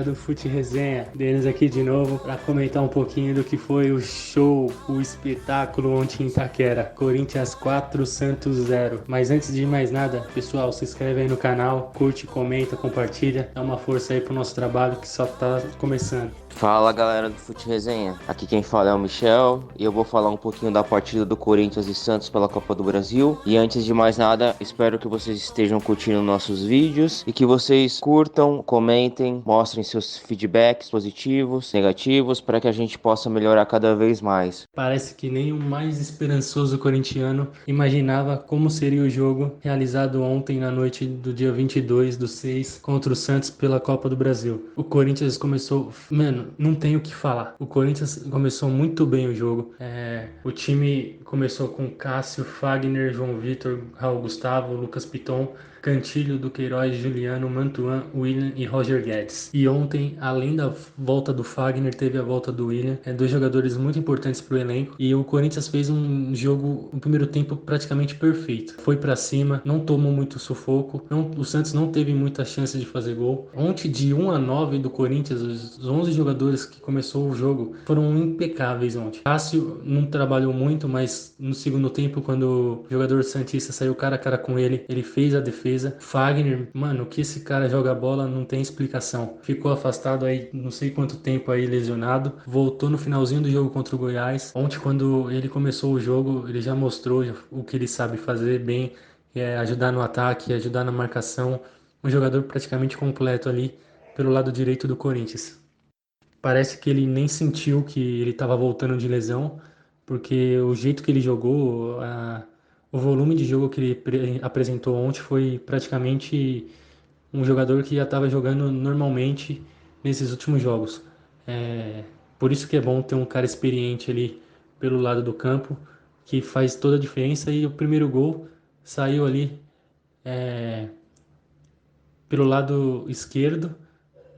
do Fute Resenha, Denis aqui de novo para comentar um pouquinho do que foi o show, o espetáculo ontem em Itaquera. Corinthians 4, Santos 0. Mas antes de mais nada, pessoal, se inscreve aí no canal, curte, comenta, compartilha, dá uma força aí pro nosso trabalho que só tá começando. Fala galera do Fute Resenha, aqui quem fala é o Michel e eu vou falar um pouquinho da partida do Corinthians e Santos pela Copa do Brasil. E antes de mais nada, espero que vocês estejam curtindo nossos vídeos e que vocês curtam, comentem, mostrem seus feedbacks positivos, negativos, para que a gente possa melhorar cada vez mais. Parece que nem o mais esperançoso corintiano imaginava como seria o jogo realizado ontem na noite do dia 22/6 contra o Santos pela Copa do Brasil. O Corinthians começou... Mano, não tenho o que falar. O Corinthians começou muito bem o jogo. O time começou com Cássio, Fagner, João Vitor, Raul Gustavo, Lucas Piton, Cantilho, Duqueiroz, Juliano, Mantuan, William e Roger Guedes. E ontem, além da volta do Fagner, teve a volta do William. Dois jogadores muito importantes para o elenco. E o Corinthians fez um jogo, um primeiro tempo praticamente perfeito. Foi para cima, não tomou muito sufoco. O Santos não teve muita chance de fazer gol. Ontem, de 1-9 do Corinthians, os 11 jogadores que começou o jogo foram impecáveis ontem. Cássio não trabalhou muito, mas no segundo tempo, quando o jogador santista saiu cara a cara com ele, ele fez a defesa. Fagner, mano, que esse cara joga bola não tem explicação. Ficou afastado aí não sei quanto tempo aí lesionado, voltou no finalzinho do jogo contra o Goiás. Ontem, quando ele começou o jogo, ele já mostrou o que ele sabe fazer bem, ajudar no ataque, ajudar na marcação. Um jogador praticamente completo ali pelo lado direito do Corinthians. Parece que ele nem sentiu que ele estava voltando de lesão, porque o jeito que ele jogou, o volume de jogo que ele apresentou ontem foi praticamente um jogador que já estava jogando normalmente nesses últimos jogos. É, por isso que é bom ter um cara experiente ali pelo lado do campo, que faz toda a diferença. E o primeiro gol saiu ali pelo lado esquerdo,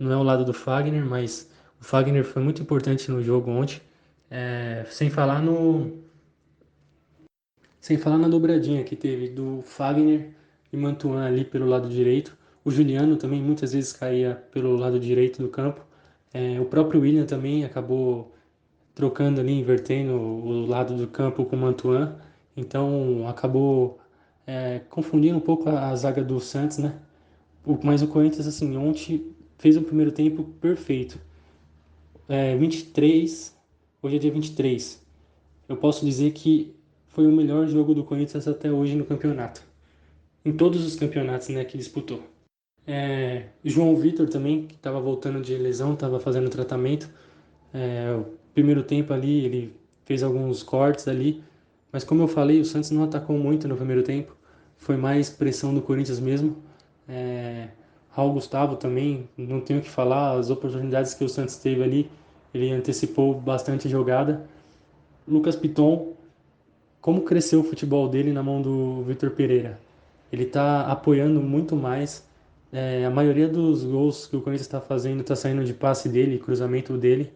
não é o lado do Fagner, mas o Fagner foi muito importante no jogo ontem. Sem falar na dobradinha que teve do Fagner e Mantuan ali pelo lado direito. O Juliano também muitas vezes caía pelo lado direito do campo. O próprio William também acabou trocando ali, invertendo o lado do campo com o Mantuan. Então acabou confundindo um pouco a zaga do Santos, né? Mas o Corinthians, assim, ontem fez um primeiro tempo perfeito. 23, hoje é dia 23. Eu posso dizer que foi o melhor jogo do Corinthians até hoje no campeonato. Em todos os campeonatos, né, que disputou. João Vitor também, que estava voltando de lesão, estava fazendo tratamento. O primeiro tempo ali, ele fez alguns cortes ali. Mas como eu falei, o Santos não atacou muito no primeiro tempo. Foi mais pressão do Corinthians mesmo. Raul Gustavo também, não tenho o que falar. As oportunidades que o Santos teve ali, ele antecipou bastante a jogada. Lucas Piton, como cresceu o futebol dele na mão do Vitor Pereira. Ele está apoiando muito mais. A maioria dos gols que o Corinthians está fazendo está saindo de passe dele, cruzamento dele.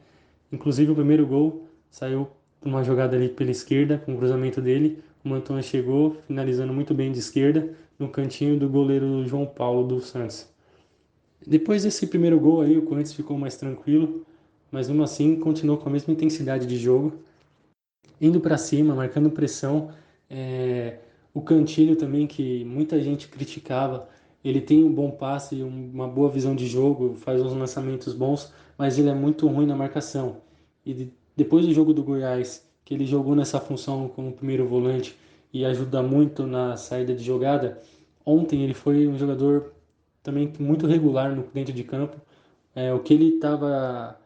Inclusive o primeiro gol saiu uma jogada ali pela esquerda, com o cruzamento dele. O Mantuan chegou, finalizando muito bem de esquerda, no cantinho do goleiro João Paulo do Santos. Depois desse primeiro gol aí, o Corinthians ficou mais tranquilo, mas mesmo assim continuou com a mesma intensidade de jogo, indo para cima, marcando pressão. O Cantilho também, que muita gente criticava, ele tem um bom passe, uma boa visão de jogo, faz uns lançamentos bons, mas ele é muito ruim na marcação. Depois do jogo do Goiás, que ele jogou nessa função como primeiro volante e ajuda muito na saída de jogada, ontem ele foi um jogador também muito regular dentro de campo. O que ele estava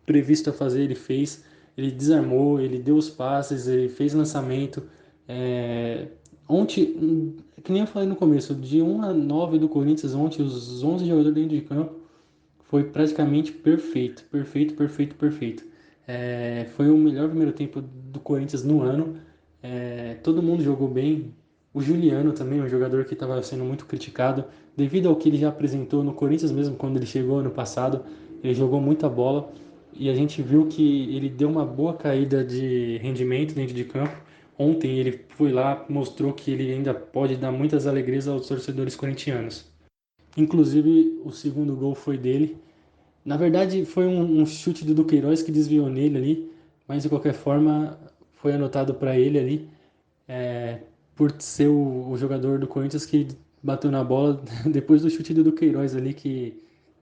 previsto a fazer, ele fez. Ele desarmou, ele deu os passes, ele fez lançamento. Ontem, que nem eu falei no começo, de 1-9 do Corinthians, ontem os 11 jogadores dentro de campo foi praticamente perfeito, perfeito, perfeito, perfeito. Foi o melhor primeiro tempo do Corinthians no ano. Todo mundo jogou bem. O Juliano também, um jogador que estava sendo muito criticado devido ao que ele já apresentou no Corinthians mesmo quando ele chegou ano passado. Ele jogou muita bola e a gente viu que ele deu uma boa caída de rendimento dentro de campo. Ontem ele foi lá, mostrou que ele ainda pode dar muitas alegrias aos torcedores corintianos. Inclusive, o segundo gol foi dele. Na verdade, foi um chute do Duqueiroz que desviou nele ali, mas de qualquer forma foi anotado para ele ali, por ser o jogador do Corinthians que bateu na bola depois do chute do Duqueiroz ali, que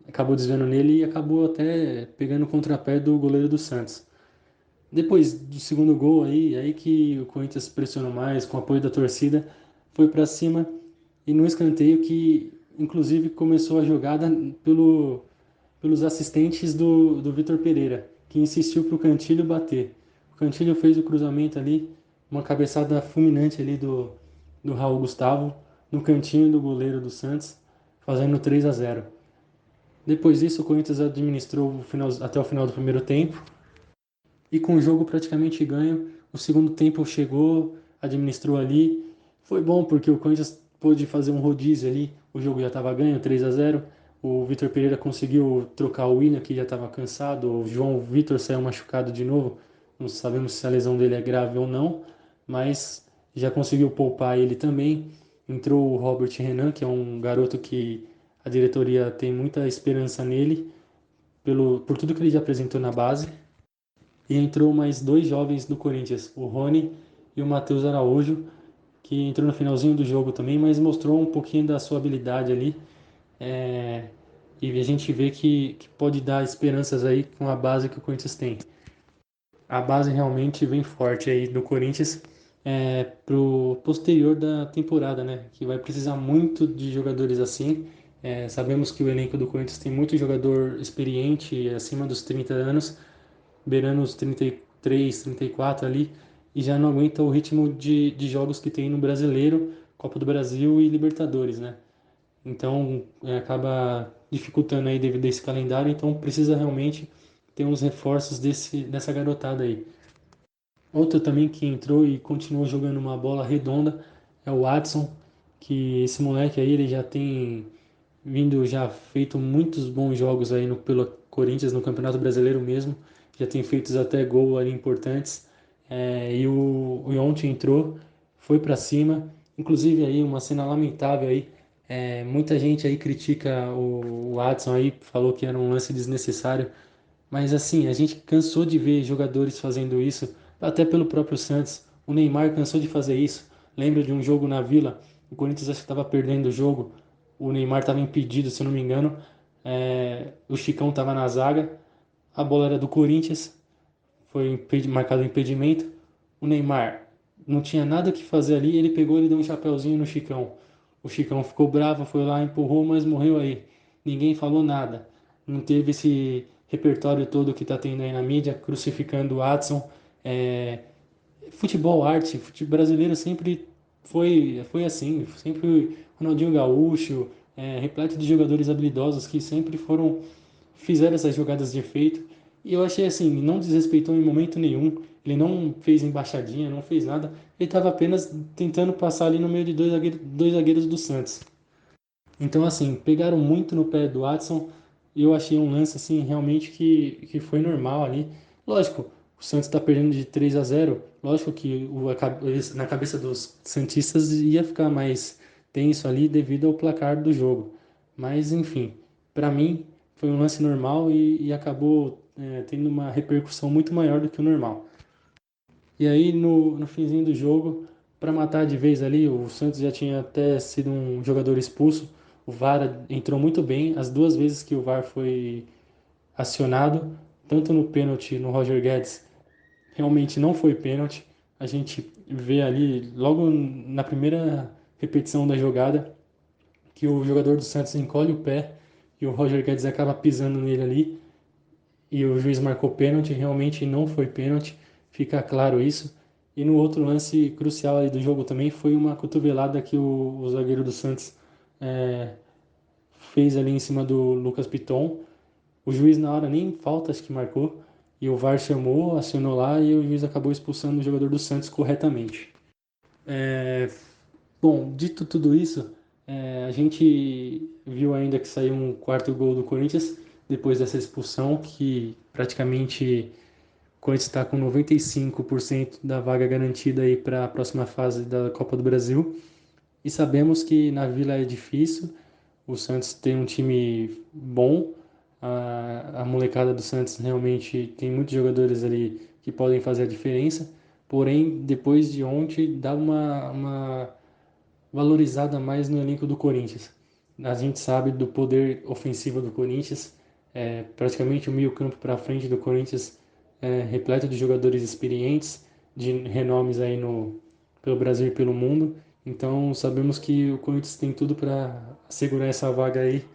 acabou desviando nele e acabou até pegando o contrapé do goleiro do Santos. Depois do segundo gol aí que o Corinthians pressionou mais, com o apoio da torcida, foi para cima e no escanteio que inclusive começou a jogada pelos assistentes do Vitor Pereira, que insistiu para o Cantilho bater. O Cantilho fez o cruzamento ali, uma cabeçada fulminante ali do Raul Gustavo, no cantinho do goleiro do Santos, fazendo 3-0. Depois disso, o Corinthians administrou até o final do primeiro tempo, e com o jogo praticamente ganho, o segundo tempo chegou, administrou ali. Foi bom porque o Corinthians pôde fazer um rodízio ali, o jogo já estava ganho, 3-0. O Vitor Pereira conseguiu trocar o Willian, que já estava cansado. O João Vitor saiu machucado de novo. Não sabemos se a lesão dele é grave ou não, mas já conseguiu poupar ele também. Entrou o Robert Renan, que é um garoto que a diretoria tem muita esperança nele, por tudo que ele já apresentou na base. E entrou mais dois jovens do Corinthians, o Rony e o Matheus Araújo, que entrou no finalzinho do jogo também, mas mostrou um pouquinho da sua habilidade ali. É, e a gente vê que pode dar esperanças aí com a base que o Corinthians tem. A base realmente vem forte aí do Corinthians, pro posterior da temporada, né? Que vai precisar muito de jogadores assim. Sabemos que o elenco do Corinthians tem muito jogador experiente, acima dos 30 anos, beirando os 33, 34 ali, e já não aguenta o ritmo de jogos que tem no Brasileiro, Copa do Brasil e Libertadores, né? Então, acaba dificultando aí devido a esse calendário, então precisa realmente ter uns reforços dessa garotada aí. Outro também que entrou e continuou jogando uma bola redonda é o Watson, que esse moleque aí ele já tem já feito muitos bons jogos aí pelo Corinthians no Campeonato Brasileiro mesmo, já tem feito até gol ali importantes. E ontem entrou, foi para cima, inclusive aí uma cena lamentável aí. Muita gente aí critica o Watson aí, falou que era um lance desnecessário, mas assim, a gente cansou de ver jogadores fazendo isso, até pelo próprio Santos. O Neymar cansou de fazer isso. Lembra de um jogo na Vila? O Corinthians acho que estava perdendo o jogo. O Neymar estava impedido, se eu não me engano. O Chicão estava na zaga. A bola era do Corinthians. Foi marcado o impedimento. O Neymar não tinha nada que fazer ali. Ele pegou e deu um chapéuzinho no Chicão. O Chicão ficou bravo, foi lá, empurrou, mas morreu aí. Ninguém falou nada. Não teve esse repertório todo que está tendo aí na mídia, crucificando o Adson. É, Futebol, arte, futebol brasileiro sempre foi assim, sempre Ronaldinho Gaúcho, repleto de jogadores habilidosos que sempre fizeram essas jogadas de efeito. E eu achei assim, não desrespeitou em momento nenhum, ele não fez embaixadinha, não fez nada, ele estava apenas tentando passar ali no meio de dois zagueiros do Santos. Então, assim, pegaram muito no pé do Watson e eu achei um lance, assim, realmente que foi normal ali. Lógico, o Santos está perdendo de 3-0. Lógico que na cabeça dos Santistas ia ficar mais tenso ali devido ao placar do jogo. Mas, enfim, para mim foi um lance normal e acabou tendo uma repercussão muito maior do que o normal. E aí, no finzinho do jogo, para matar de vez ali, o Santos já tinha até sido um jogador expulso. O VAR entrou muito bem. As duas vezes que o VAR foi acionado, tanto no pênalti no Roger Guedes, realmente não foi pênalti. A gente vê ali, logo na primeira repetição da jogada, que o jogador do Santos encolhe o pé e o Roger Guedes acaba pisando nele ali. E o juiz marcou pênalti, realmente não foi pênalti, fica claro isso. E no outro lance crucial ali do jogo também foi uma cotovelada que o zagueiro do Santos é, fez ali em cima do Lucas Piton. O juiz na hora nem falta acho que marcou, e o VAR chamou, acionou lá e o juiz acabou expulsando o jogador do Santos corretamente. É, Bom, dito tudo isso, a gente viu ainda que saiu um quarto gol do Corinthians depois dessa expulsão, que praticamente o Corinthians está com 95% da vaga garantida aí para a próxima fase da Copa do Brasil. E sabemos que na Vila é difícil. O Santos tem um time bom, a molecada do Santos realmente tem muitos jogadores ali que podem fazer a diferença, porém, depois de ontem, dá uma valorizada mais no elenco do Corinthians. A gente sabe do poder ofensivo do Corinthians, praticamente o meio-campo para frente do Corinthians repleto de jogadores experientes, de renomes aí pelo Brasil e pelo mundo. Então sabemos que o Corinthians tem tudo para segurar essa vaga aí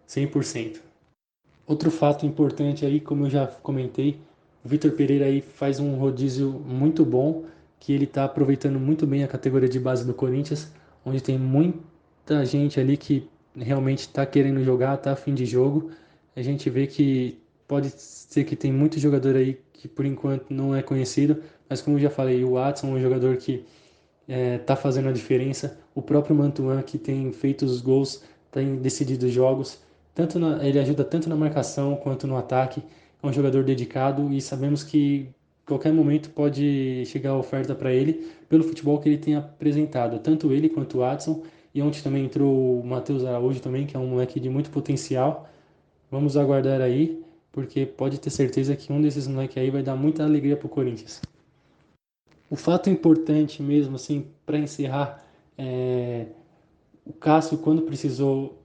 100%. Outro fato importante aí, como eu já comentei, o Vitor Pereira aí faz um rodízio muito bom, que ele está aproveitando muito bem a categoria de base do Corinthians, onde tem muita gente ali que realmente está querendo jogar, está a fim de jogo. A gente vê que pode ser que tem muito jogador aí que por enquanto não é conhecido, mas como eu já falei, o Watson é um jogador que está fazendo a diferença. O próprio Mantuan, que tem feito os gols, tem decidido os jogos. Ele ajuda tanto na marcação quanto no ataque. É um jogador dedicado e sabemos que qualquer momento pode chegar a oferta para ele pelo futebol que ele tem apresentado, tanto ele quanto o Watson. E ontem também entrou o Matheus Araújo também, que é um moleque de muito potencial. Vamos aguardar aí, porque pode ter certeza que um desses moleques aí vai dar muita alegria para o Corinthians. O fato importante mesmo, assim, para encerrar, é, o Cássio, quando precisou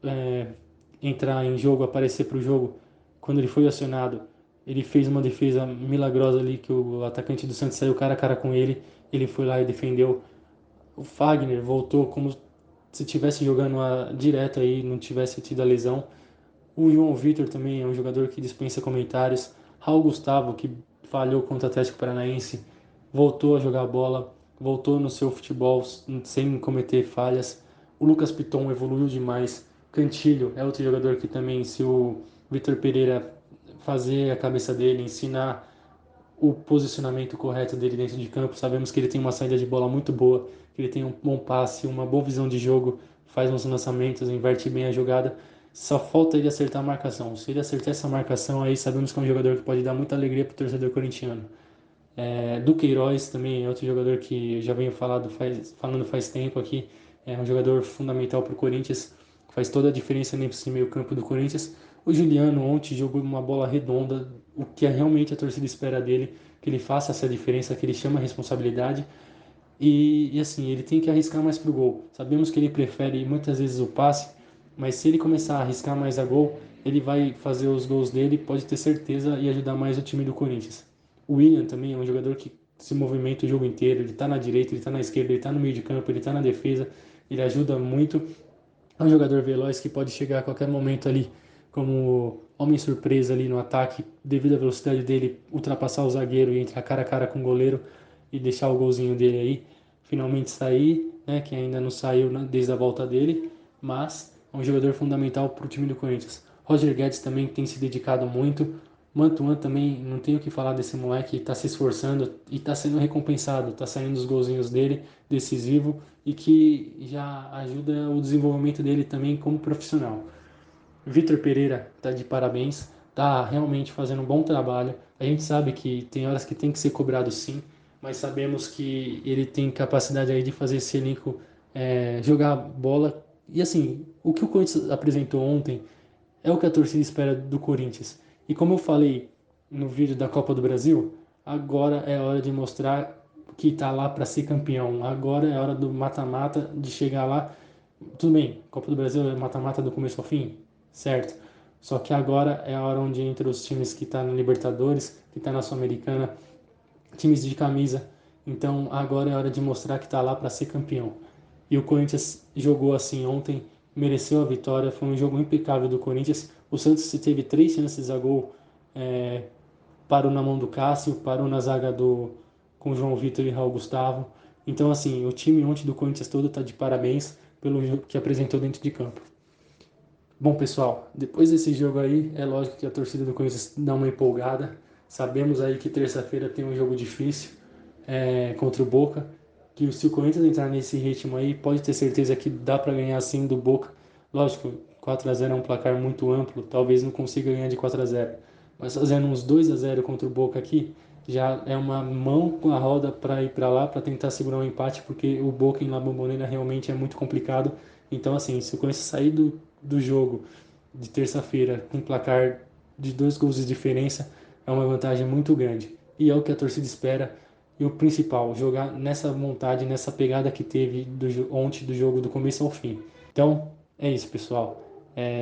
entrar em jogo, aparecer para o jogo, quando ele foi acionado, ele fez uma defesa milagrosa ali, que o atacante do Santos saiu cara a cara com ele foi lá e defendeu. O Fagner voltou como se estivesse jogando direto aí, não tivesse tido a lesão. O João Vitor também é um jogador que dispensa comentários. Raul Gustavo, que falhou contra o Atlético Paranaense, voltou a jogar bola, voltou no seu futebol sem cometer falhas. O Lucas Piton evoluiu demais. Cantilho é outro jogador que também, se o Vitor Pereira fazer a cabeça dele, ensinar o posicionamento correto dele dentro de campo, sabemos que ele tem uma saída de bola muito boa, que ele tem um bom passe, uma boa visão de jogo, faz uns lançamentos, inverte bem a jogada. Só falta ele acertar a marcação. Se ele acertar essa marcação, aí sabemos que é um jogador que pode dar muita alegria para o torcedor corintiano. Duqueiroz também é outro jogador que eu já venho falando faz tempo aqui. É um jogador fundamental para o Corinthians, faz toda a diferença nesse meio campo do Corinthians. O Juliano ontem jogou uma bola redonda, o que é realmente a torcida espera dele, que ele faça essa diferença, que ele chama a responsabilidade. E assim, ele tem que arriscar mais pro gol. Sabemos que ele prefere muitas vezes o passe, mas se ele começar a arriscar mais a gol, ele vai fazer os gols dele, pode ter certeza, e ajudar mais o time do Corinthians. O William também é um jogador que se movimenta o jogo inteiro, ele tá na direita, ele tá na esquerda, ele tá no meio de campo, ele tá na defesa, ele ajuda muito. É um jogador veloz que pode chegar a qualquer momento ali como homem surpresa ali no ataque, devido à velocidade dele, ultrapassar o zagueiro e entrar cara a cara com o goleiro e deixar o golzinho dele aí, finalmente sair, né, que ainda não saiu desde a volta dele, mas é um jogador fundamental para o time do Corinthians. Roger Guedes também tem se dedicado muito. Mantuan também, não tenho o que falar desse moleque, está se esforçando e está sendo recompensado, está saindo os golzinhos dele, decisivo, e que já ajuda o desenvolvimento dele também como profissional. Vitor Pereira está de parabéns, está realmente fazendo um bom trabalho. A gente sabe que tem horas que tem que ser cobrado sim, mas sabemos que ele tem capacidade aí de fazer esse elenco jogar bola. E assim, o que o Corinthians apresentou ontem é o que a torcida espera do Corinthians. E como eu falei no vídeo da Copa do Brasil, agora é hora de mostrar que está lá para ser campeão. Agora é hora do mata-mata, de chegar lá. Tudo bem, Copa do Brasil é mata-mata do começo ao fim, certo? Só que agora é a hora onde entra os times que estão tá na Libertadores, que estão tá na Sul-Americana, times de camisa. Então agora é hora de mostrar que está lá para ser campeão. E o Corinthians jogou assim ontem, mereceu a vitória, foi um jogo impecável do Corinthians. O Santos teve 3 chances a gol, parou na mão do Cássio, parou na zaga com o João Vitor e Raul Gustavo. Então assim, o time ontem do Corinthians todo está de parabéns pelo jogo que apresentou dentro de campo. Bom, pessoal, depois desse jogo aí, é lógico que a torcida do Corinthians dá uma empolgada. Sabemos aí que terça-feira tem um jogo difícil contra o Boca. Que se o Corinthians entrar nesse ritmo aí, pode ter certeza que dá para ganhar sim do Boca. Lógico, 4-0 é um placar muito amplo, talvez não consiga ganhar de 4-0. Mas fazendo uns 2-0 contra o Boca aqui, já é uma mão com a roda para ir para lá, para tentar segurar um empate, porque o Boca em La Bombonera realmente é muito complicado. Então, assim, se o Corinthians sair do jogo de terça-feira com um placar de 2 gols de diferença, é uma vantagem muito grande. E é o que a torcida espera. E o principal, jogar nessa vontade, nessa pegada que teve ontem do jogo, do começo ao fim. Então, é isso, pessoal.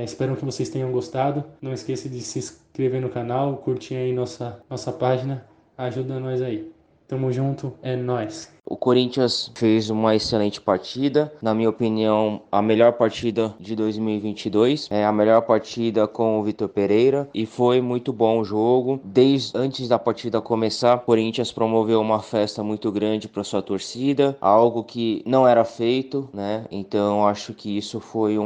Espero que vocês tenham gostado. Não esqueça de se inscrever no canal, curtir aí nossa página. Ajuda nós aí. Tamo junto, é nóis. O Corinthians fez uma excelente partida, na minha opinião, a melhor partida de 2022, é a melhor partida com o Vitor Pereira e foi muito bom o jogo. Desde antes da partida começar, o Corinthians promoveu uma festa muito grande para sua torcida, algo que não era feito, né? Então acho que isso foi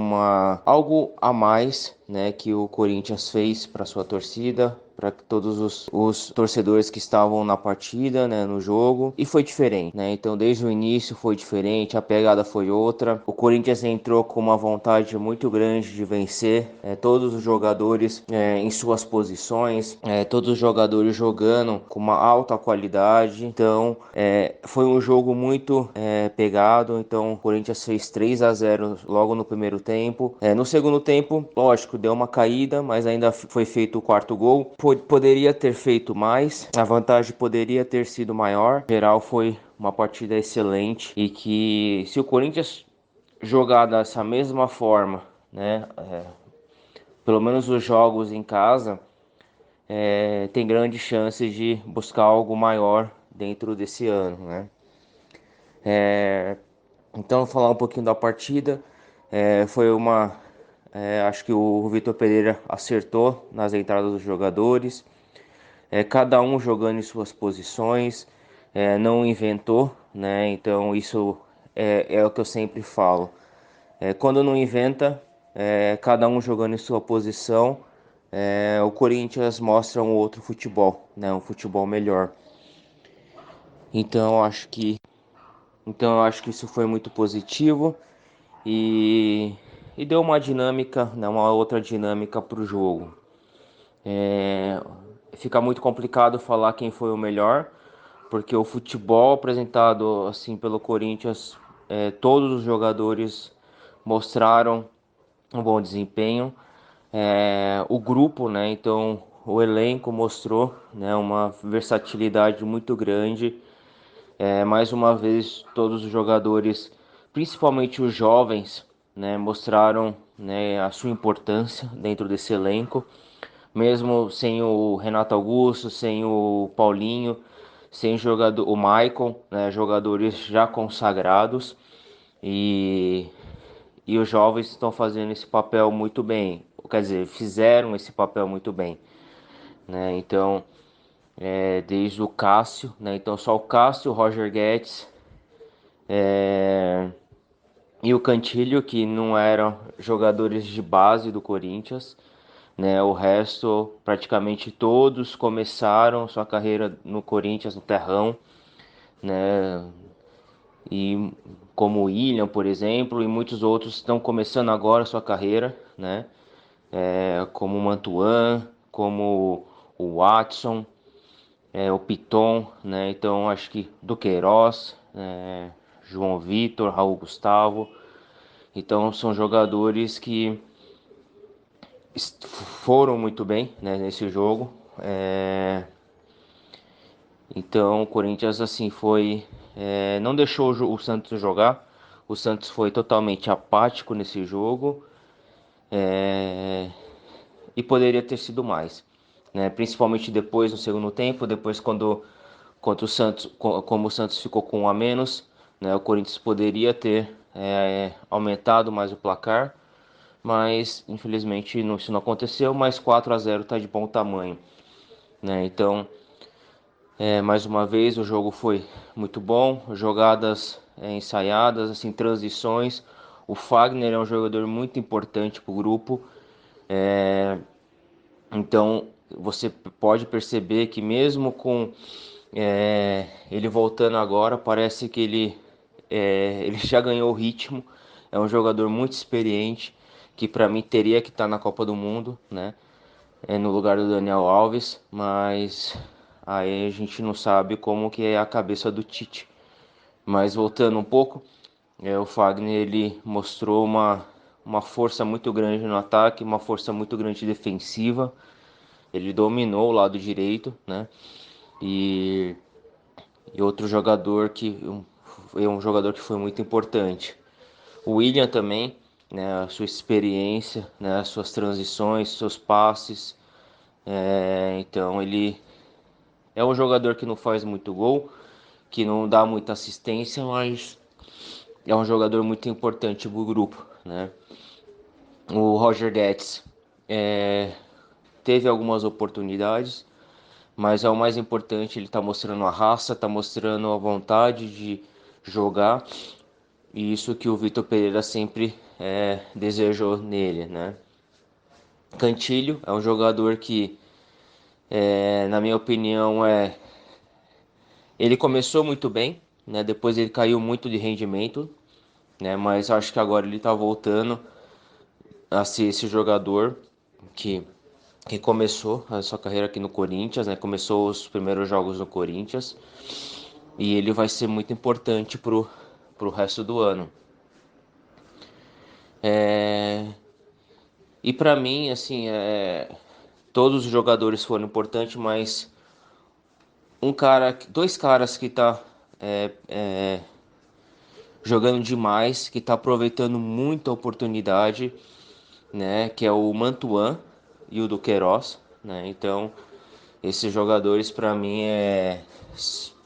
algo a mais, né, que o Corinthians fez para sua torcida, para todos os torcedores que estavam na partida, né, no jogo, e foi diferente, né? Então desde o início foi diferente, a pegada foi outra. O Corinthians entrou com uma vontade muito grande de vencer, todos os jogadores em suas posições, todos os jogadores jogando com uma alta qualidade. Então foi um jogo muito pegado. Então o Corinthians fez 3-0 logo no primeiro tempo. No segundo tempo, lógico, deu uma caída, mas ainda foi feito o quarto gol. Poderia ter feito mais, a vantagem poderia ter sido maior. Em geral, foi uma partida excelente e que se o Corinthians jogar dessa mesma forma, né, pelo menos os jogos em casa, tem grandes chances de buscar algo maior dentro desse ano, né? Então, vou falar um pouquinho da partida. Foi acho que o Vitor Pereira acertou nas entradas dos jogadores. Cada um jogando em suas posições, não inventou, né? Então isso é o que eu sempre falo. Quando não inventa, cada um jogando em sua posição, o Corinthians mostra um outro futebol, né? Um futebol melhor. Então eu acho que isso foi muito positivo e, deu uma dinâmica, né? Uma outra dinâmica para o jogo. Fica muito complicado falar quem foi o melhor, porque o futebol apresentado assim pelo Corinthians, todos os jogadores mostraram um bom desempenho. O grupo, né? Então o elenco mostrou, né, uma versatilidade muito grande. Mais uma vez todos os jogadores, principalmente os jovens, né, mostraram, né, a sua importância dentro desse elenco. Mesmo sem o Renato Augusto, sem o Paulinho, sem o Maicon, né, jogadores já consagrados e, os jovens estão fazendo esse papel muito bem, quer dizer, fizeram esse papel muito bem, né? Então, desde o Cássio, né? Então só o Cássio, o Roger Guedes e o Cantilho, que não eram jogadores de base do Corinthians, né? O resto, praticamente todos começaram sua carreira no Corinthians, no Terrão, né? E como o William, por exemplo, e muitos outros estão começando agora sua carreira, né? Como o Mantuan, como o Watson, o Piton, né? Então acho que Duqueiroz, João Vitor, Raul Gustavo. Então são jogadores que foram muito bem, né, nesse jogo. Então o Corinthians assim não deixou o Santos jogar. O Santos foi totalmente apático nesse jogo, e poderia ter sido mais, né? Principalmente depois no segundo tempo, depois quando o Santos, como o Santos ficou com um a menos, né? O Corinthians poderia ter aumentado mais o placar, mas infelizmente isso não aconteceu. Mas 4-0 está de bom tamanho, né? Então, mais uma vez o jogo foi muito bom, jogadas ensaiadas, assim, transições. O Fagner é um jogador muito importante para o grupo, então você pode perceber que mesmo com ele voltando agora, parece que ele já ganhou o ritmo. É um jogador muito experiente que para mim teria que estar na Copa do Mundo, né? No lugar do Daniel Alves, mas aí a gente não sabe como que é a cabeça do Tite. Mas voltando um pouco, O Fagner ele mostrou uma força muito grande no ataque, uma força muito grande defensiva. Ele dominou o lado direito, né? E, e outro jogador um jogador que foi muito importante. O William também, né? A sua experiência, né? As suas transições, seus passes. Então ele é um jogador que não faz muito gol, que não dá muita assistência, mas é um jogador muito importante para o grupo, né? O Roger Guedes teve algumas oportunidades, mas é o mais importante, ele está mostrando a raça, está mostrando a vontade de jogar, e isso que o Vitor Pereira sempre desejou nele, né? Cantilho é um jogador que, na minha opinião, ele começou muito bem, né? Depois ele caiu muito de rendimento, né? Mas acho que agora ele está voltando a ser esse jogador que que começou a sua carreira aqui no Corinthians, né? Começou os primeiros jogos no Corinthians e ele vai ser muito importante pro resto do ano. E para mim, assim, todos os jogadores foram importantes, mas dois caras que tá jogando demais, que tá aproveitando muito a oportunidade, né? Que é o Mantuan e o Duqueiroz, né? Então, esses jogadores para mim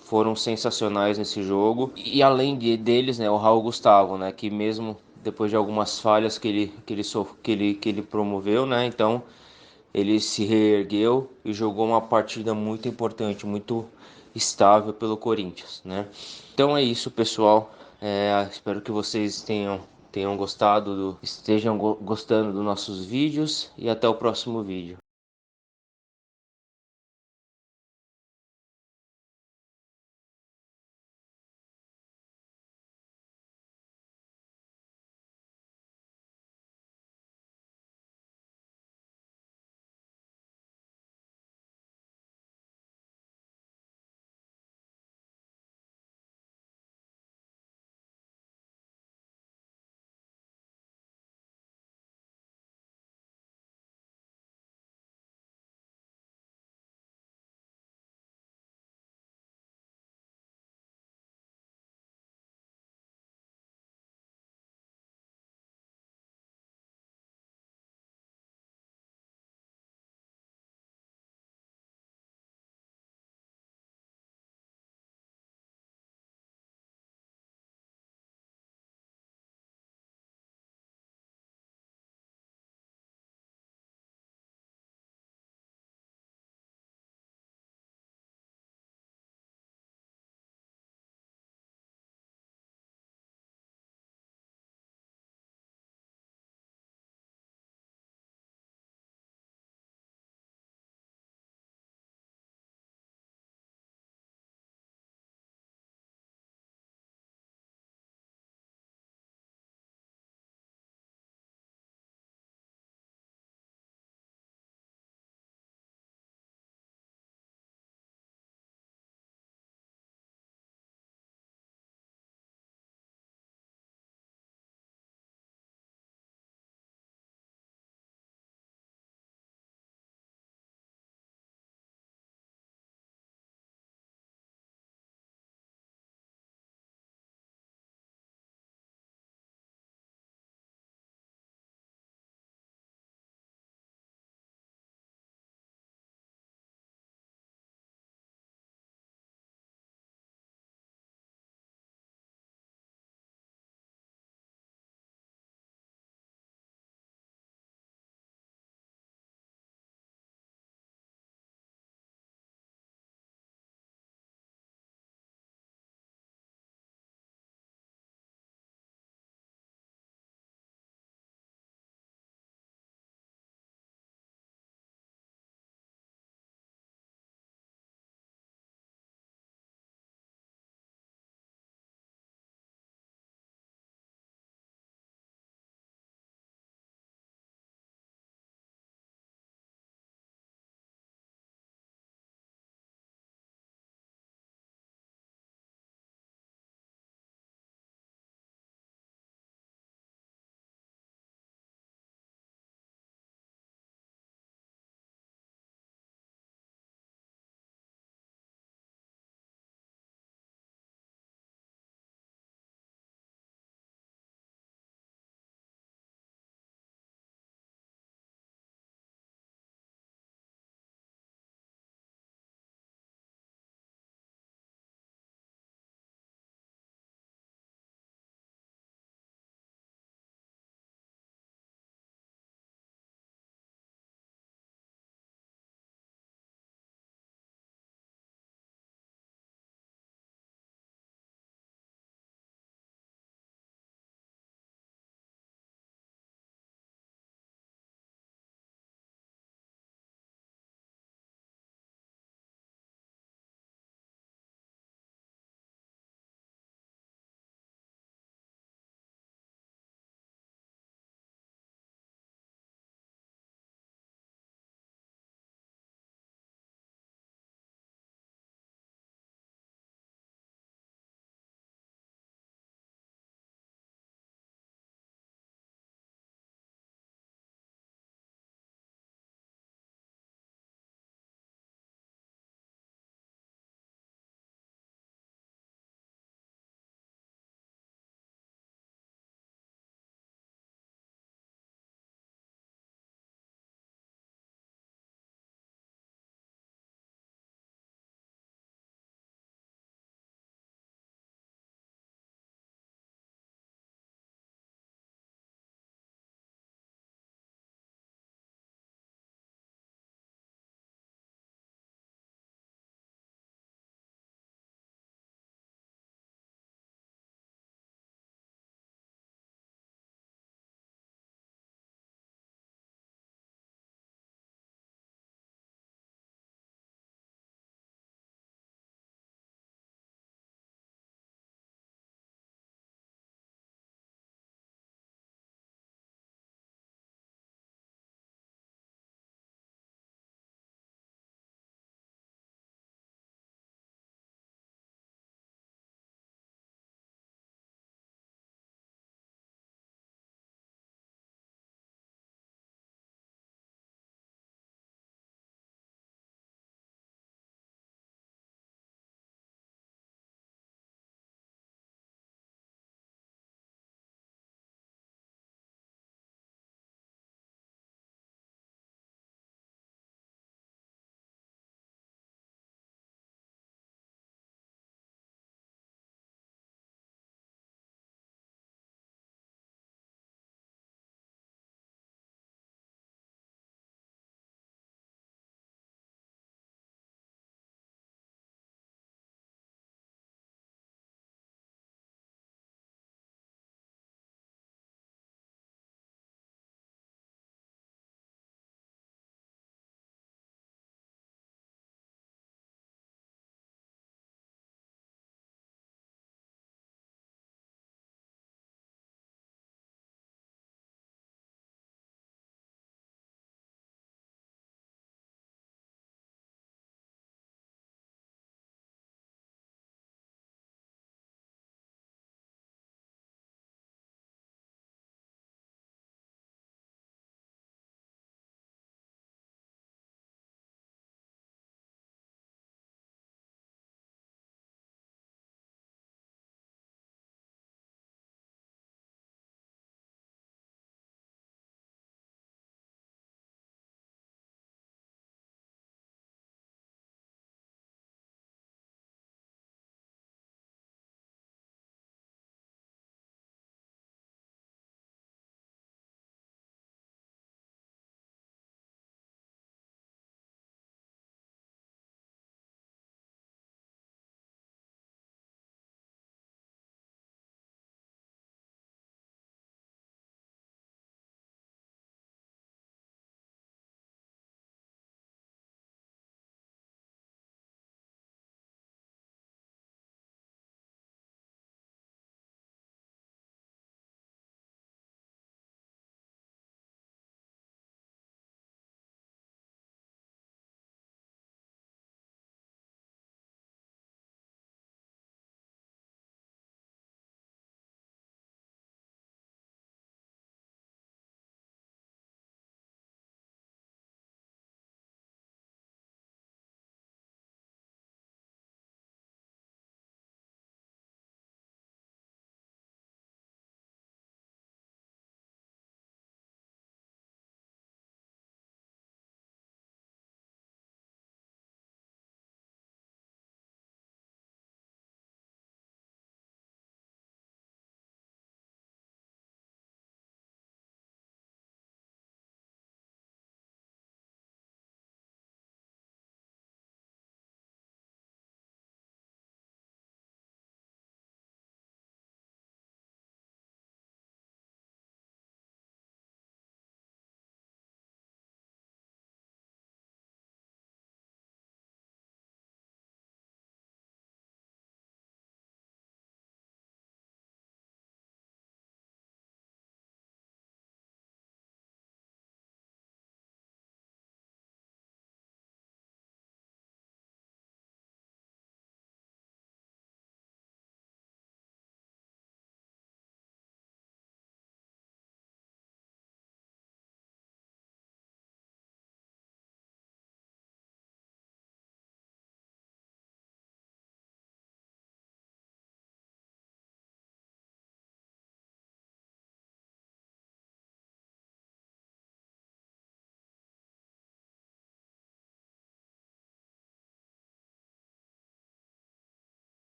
foram sensacionais nesse jogo. E além deles, né, o Raul Gustavo, né, que mesmo depois de algumas falhas que ele promoveu, né, então ele se reergueu e jogou uma partida muito importante, muito estável pelo Corinthians, né? Então é isso, pessoal. Espero que vocês tenham gostado, estejam gostando dos nossos vídeos e até o próximo vídeo.